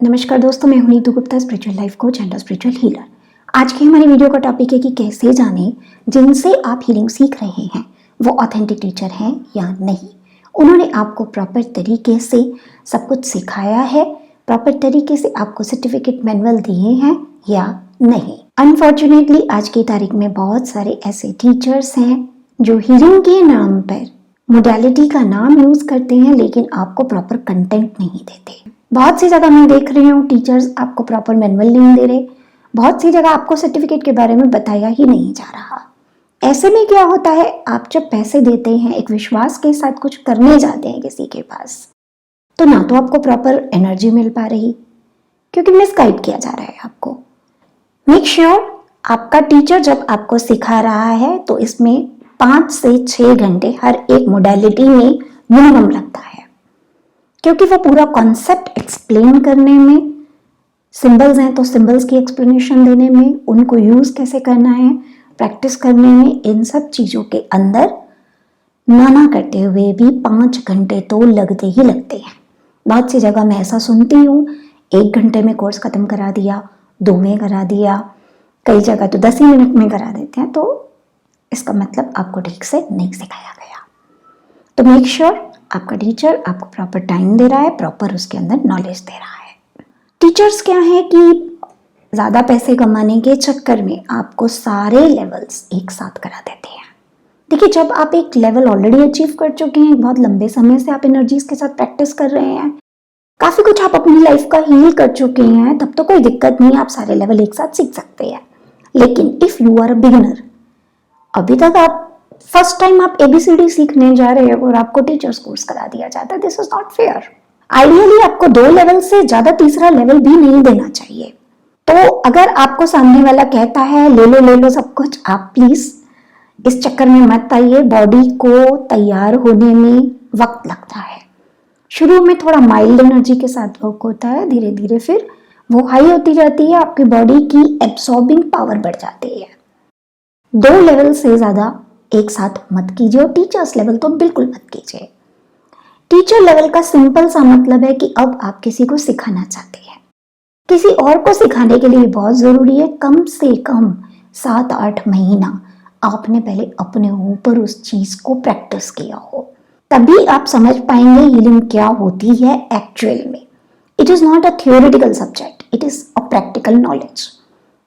नमस्कार दोस्तों, मैं हूं Neetu Gupta, spiritual life coach and spiritual healer. आज की हमारी वीडियो का टॉपिक है कि कैसे जानें जिनसे आप हीलिंग सीख रहे हैं वो ऑथेंटिक टीचर हैं या नहीं। उन्होंने आपको प्रॉपर तरीके से सब कुछ सिखाया है, प्रॉपर तरीके से आपको सर्टिफिकेट मैनुअल दिए हैं या नहीं। अनफॉर्चुनेटली आज की तारीख में बहुत सारे ऐसे टीचर्स हैं जो हीलिंग के नाम पर मोडालिटी का नाम यूज करते हैं लेकिन आपको प्रॉपर कंटेंट नहीं देते। बहुत सी जगह मैं देख रही हूँ टीचर्स आपको प्रॉपर मैनुअल नहीं दे रहे, बहुत सी जगह आपको सर्टिफिकेट के बारे में बताया ही नहीं जा रहा। ऐसे में क्या होता है, आप जब पैसे देते हैं, एक विश्वास के साथ कुछ करने जाते हैं किसी के पास, तो ना तो आपको प्रॉपर एनर्जी मिल पा रही क्योंकि मिसगाइड किया जा रहा है आपको। मेक श्योर आपका टीचर जब आपको सिखा रहा है तो इसमें 5 से 6 घंटे हर एक मोडालिटी में मिनिमम लगता है, क्योंकि वो पूरा कॉन्सेप्ट एक्सप्लेन करने में, सिंबल्स हैं तो सिंबल्स की एक्सप्लेनेशन देने में, उनको यूज कैसे करना है, प्रैक्टिस करने में, इन सब चीजों के अंदर ना करते हुए भी 5 घंटे तो लगते ही लगते हैं। बहुत सी जगह मैं ऐसा सुनती हूँ, 1 घंटे में कोर्स खत्म करा दिया, 2 में करा दिया, कई जगह तो 10 ही मिनट में करा देते हैं। तो इसका मतलब आपको ठीक से नहीं सिखाया गया। तो मेक श्योर आपका टीचर आपको प्रॉपर टाइम दे रहा है, प्रॉपर उसके अंदर नॉलेज दे रहा है। टीचर्स क्या है कि ज्यादा पैसे कमाने के चक्कर में आपको सारे लेवल्स एक साथ करा देते हैं। देखिए, जब आप एक लेवल ऑलरेडी अचीव कर चुके हैं, बहुत लंबे समय से आप एनर्जीज के साथ प्रैक्टिस कर रहे हैं, काफी कुछ आप अपनी लाइफ का हील कर चुके हैं, तब तो कोई दिक्कत नहीं, आप सारे लेवल एक साथ सीख सकते हैं। लेकिन if you are a beginner, अभी तक आप फर्स्ट टाइम आप एबीसीडी सीखने जा रहे हो और आपको टीचर्स कोर्स करा दिया जाता है, this is not fair. Ideally आपको 2 लेवल से ज्यादा तीसरा लेवल भी नहीं देना चाहिए। तो अगर आपको सामने वाला कहता है ले लो सब कुछ, आप प्लीज इस चक्कर में मत आइए। बॉडी को तैयार होने में वक्त लगता है। शुरू में थोड़ा माइल्ड एनर्जी के साथ वर्क होता है, धीरे धीरे फिर वो हाई होती जाती है, आपकी बॉडी की एब्सॉर्बिंग पावर बढ़ जाती है। 2 लेवल से ज्यादा एक साथ मत कीजिए, और टीचर्स लेवल तो बिल्कुल मत कीजिए। टीचर लेवल का सिंपल सा मतलब है कि अब आप किसी को सिखाना चाहते हैं। किसी और को सिखाने के लिए बहुत जरूरी है कम से कम 7-8 महीना आपने पहले अपने ऊपर उस चीज को प्रैक्टिस किया हो, तभी आप समझ पाएंगे हीलिंग क्या होती है एक्चुअल में। It is not a theoretical subject, it is a practical knowledge.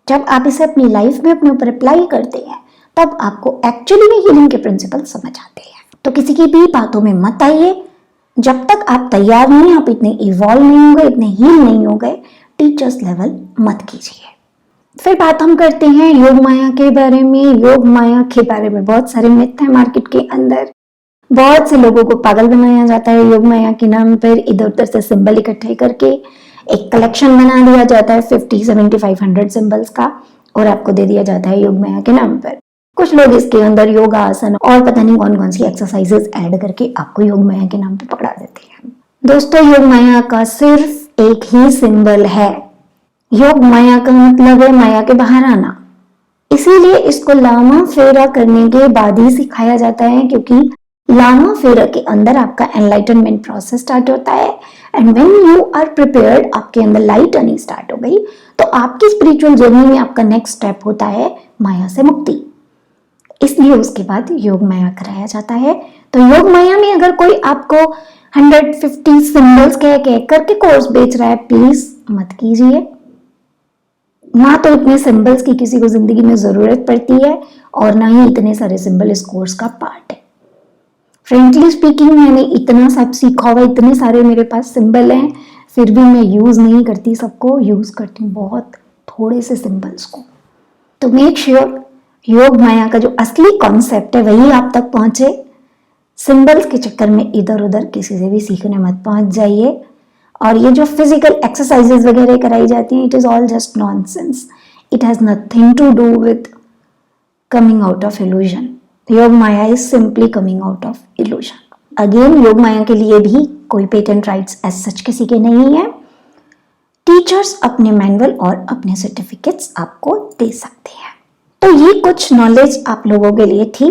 जब आप इसे अपनी लाइफ में अपने ऊपर अप्लाई करते हैं तब आपको एक्चुअली में हीलिंग के प्रिंसिपल समझ आते हैं। तो किसी की भी बातों में मत आइए जब तक आप तैयार नहीं, आप इतने इवॉल्व नहीं हो गए, इतने हील नहीं हो गए, टीचर्स लेवल मत कीजिए। फिर बात हम करते हैं योग माया के बारे में। योग माया के बारे में बहुत सारे मिथ हैं मार्केट के अंदर। बहुत से लोगों को पागल बनाया जाता है योग माया के नाम पर। इधर उधर से सिंबल इकट्ठे करके एक कलेक्शन बना दिया जाता है 50, 75, 100 सिंबल्स का, और आपको दे दिया जाता है योग माया के नाम पर। कुछ लोग इसके अंदर योगा आसन और पता नहीं कौन कौन सी एक्सरसाइजेस ऐड करके आपको योग माया के नाम पे पकड़ा देते हैं। दोस्तों, योग माया का सिर्फ एक ही सिंबल है। योग माया का मतलब है माया के बाहर आना। इसीलिए इसको लामा फेरा करने के बाद ही सिखाया जाता है, क्योंकि लामा फेरा के अंदर आपका एनलाइटनमेंट प्रोसेस स्टार्ट होता है। And when you are prepared, आपके अंदर लाइट आनी स्टार्ट हो गई, तो आपकी स्पिरिचुअल जर्नी में आपका नेक्स्ट स्टेप होता है माया से मुक्ति। इसलिए उसके बाद योग माया कराया जाता है। तो योग माया में अगर कोई आपको 150 सिंबल्स कह करके कोर्स बेच रहा है, प्लीज मत कीजिए। ना तो इतने सिंबल्स की किसी को जिंदगी में जरूरत पड़ती है, और ना ही इतने सारे सिंबल इस कोर्स का पार्ट है। फ्रेंकली स्पीकिंग, मैंने इतना सब सीखा हुआ, इतने सारे मेरे पास सिंबल हैं, फिर भी मैं यूज नहीं करती सबको, यूज करती हूँ बहुत थोड़े से सिंबल्स को। तो मेक श्योर योग माया का जो असली कॉन्सेप्ट है वही आप तक पहुंचे। सिंबल्स के चक्कर में इधर उधर किसी से भी सीखने मत पहुंच जाइए। और ये जो फिजिकल एक्सरसाइजेस वगैरह कराई जाती हैं, it is all just nonsense. It has nothing to do with coming out of illusion. Yoga Maya is simply coming out of illusion. Again, Yoga Maya के लिए भी कोई पेटेंट राइट्स एज सच किसी के नहीं है। टीचर्स अपने मैनुअल और अपने सर्टिफिकेट्स आपको दे सकते हैं। तो ये कुछ नॉलेज आप लोगों के लिए थी।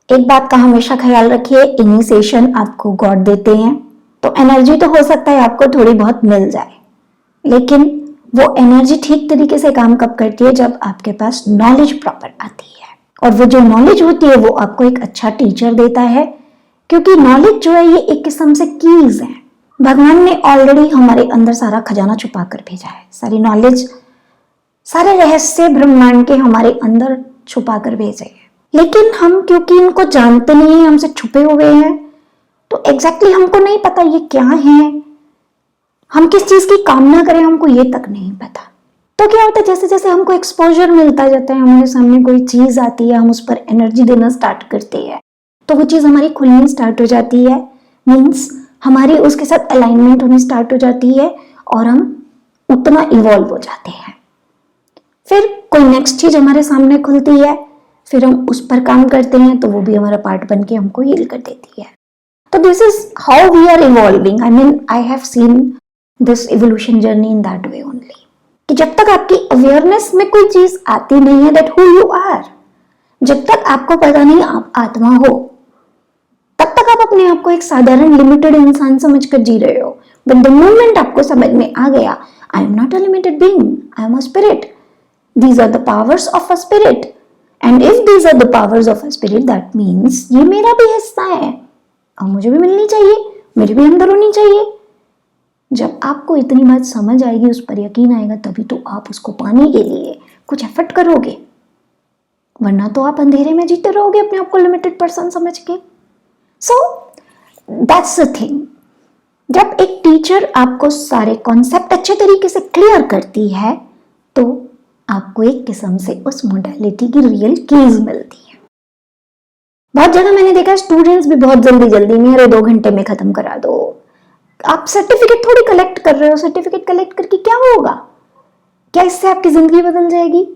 एक बात का हमेशा ख्याल रखिए, इनिशिएशन आपको गॉड देते हैं, तो एनर्जी तो हो सकता है आपको थोड़ी बहुत मिल जाए, लेकिन वो एनर्जी ठीक तरीके से काम कब करती है, जब आपके पास नॉलेज प्रॉपर आती है। और वो जो नॉलेज होती है वो आपको एक अच्छा टीचर देता है, क्योंकि नॉलेज जो है ये एक किस्म से कीज है। भगवान ने ऑलरेडी हमारे अंदर सारा खजाना छुपा कर भेजा है, सारी नॉलेज, सारे रहस्य ब्रह्मांड के हमारे अंदर छुपा कर भेजे हैं। लेकिन हम क्योंकि इनको जानते नहीं है, हमसे छुपे हुए हैं, तो एग्जैक्टली हमको नहीं पता ये क्या है, हम किस चीज की कामना करें हमको ये तक नहीं पता। तो क्या होता है, जैसे जैसे हमको एक्सपोजर मिलता जाता है, हमारे सामने कोई चीज आती है, हम उस पर एनर्जी देना स्टार्ट करते हैं, तो वो चीज हमारी खुलनी स्टार्ट हो जाती है, मीन्स हमारी उसके साथ अलाइनमेंट होनी स्टार्ट हो जाती है और हम उतना इवॉल्व हो जाते हैं। फिर कोई नेक्स्ट चीज हमारे सामने खुलती है, फिर हम उस पर काम करते हैं, तो वो भी हमारा पार्ट बन के हमको हील कर देती है। तो this is how we are evolving. I mean I have seen this evolution journey in that way only, कि जब तक आपकी अवेयरनेस में कोई चीज आती नहीं है दैट हु यू आर, जब तक आपको पता नहीं आप आत्मा हो, तब तक आप अपने आप को एक साधारण लिमिटेड इंसान समझकर जी रहे हो। बट द मोमेंट आपको समझ में आ गया I am not a limited being, I am a spirit, these are the powers of a spirit, and if these are the powers of a spirit that means ये मेरा भी हिस्सा है और मुझे भी मिलनी चाहिए, मेरे भी अंदर होनी चाहिए। जब आपको इतनी बात समझ आएगी, उस पर यकीन आएगा, तभी तो आप उसको पाने के लिए कुछ एफर्ट करोगे, वरना तो आप अंधेरे में जीते रहोगे अपने आप को लिमिटेड पर्सन समझ के। सो दैट्स द थिंग, जब एक टीचर आपको सारे कॉन्सेप्ट अच्छे तरीके से क्लियर करती है, तो आपको एक किस्म से उस मोडालिटी की रियल कीज मिलती है। बहुत जगह मैंने देखा स्टूडेंट्स भी बहुत जल्दी जल्दी मेरे 2 घंटे में खत्म करा दो। आप सर्टिफिकेट थोड़ी कलेक्ट कर रहे हो, सर्टिफिकेट कलेक्ट करके क्या होगा? क्या इससे आपकी जिंदगी बदल जाएगी?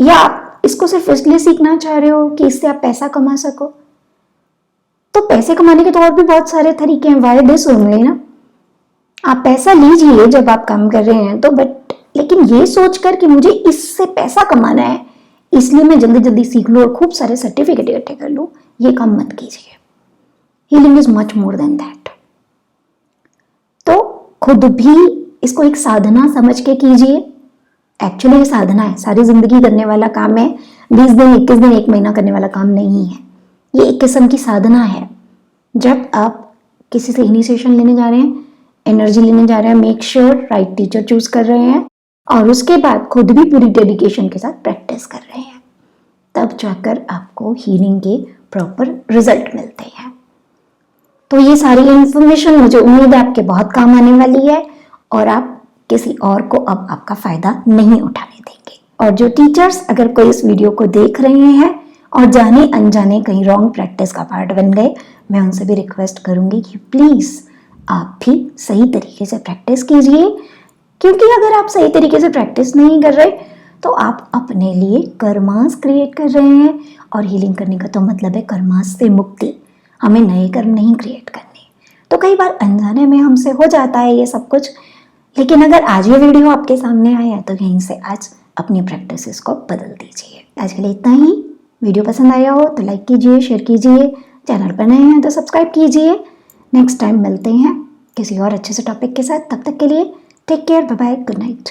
या इसको सिर्फ इसलिए सीखना चाह रहे हो कि इससे आप पैसा कमा सको? तो पैसे कमाने के तो और भी बहुत सारे तरीके हैं, वाई दिस ओनली ना। आप पैसा लीजिए जब आप काम कर रहे हैं तो, बट लेकिन ये सोचकर कि मुझे इससे पैसा कमाना है इसलिए मैं जल्दी जल्दी सीख लूं और खूब सारे सर्टिफिकेट इकट्ठे कर लूं, ये काम मत कीजिए। Healing is much more than that. तो खुद भी इसको एक साधना समझ के कीजिए। एक्चुअली ये साधना है, सारी जिंदगी करने वाला काम है, 20 दिन 21 दिन 1 महीना करने वाला काम नहीं है। ये एक किस्म की साधना है। जब आप किसी से इनिशिएशन लेने जा रहे हैं, एनर्जी लेने जा रहे हैं, make sure right teacher choose कर रहे हैं और उसके बाद खुद भी पूरी डेडिकेशन के साथ प्रैक्टिस कर रहे हैं, तब जाकर आपको हीलिंग के प्रॉपर रिजल्ट मिलते हैं। तो ये सारी इंफॉर्मेशन मुझे उम्मीद है आपके बहुत काम आने वाली है और आप किसी और को अब आपका फायदा नहीं उठाने देंगे। और जो टीचर्स अगर कोई इस वीडियो को देख रहे हैं और जाने अनजाने कहीं रॉन्ग प्रैक्टिस का पार्ट बन गए, मैं उनसे भी रिक्वेस्ट करूंगी कि प्लीज आप भी सही तरीके से प्रैक्टिस कीजिए, क्योंकि अगर आप सही तरीके से प्रैक्टिस नहीं कर रहे तो आप अपने लिए कर्मास क्रिएट कर रहे हैं। और हीलिंग करने का तो मतलब है कर्मास से मुक्ति, हमें नए कर्म नहीं क्रिएट करने। तो कई बार अनजाने में हमसे हो जाता है ये सब कुछ, लेकिन अगर आज ये वीडियो आपके सामने आया तो यहीं से आज अपनी प्रैक्टिसेस को बदल दीजिए। आज के लिए इतना ही। वीडियो पसंद आया हो तो लाइक कीजिए, शेयर कीजिए, चैनल पर नए हैं तो सब्सक्राइब कीजिए। नेक्स्ट टाइम मिलते हैं किसी और अच्छे से टॉपिक के साथ, तब तक के लिए take care, bye bye, good night.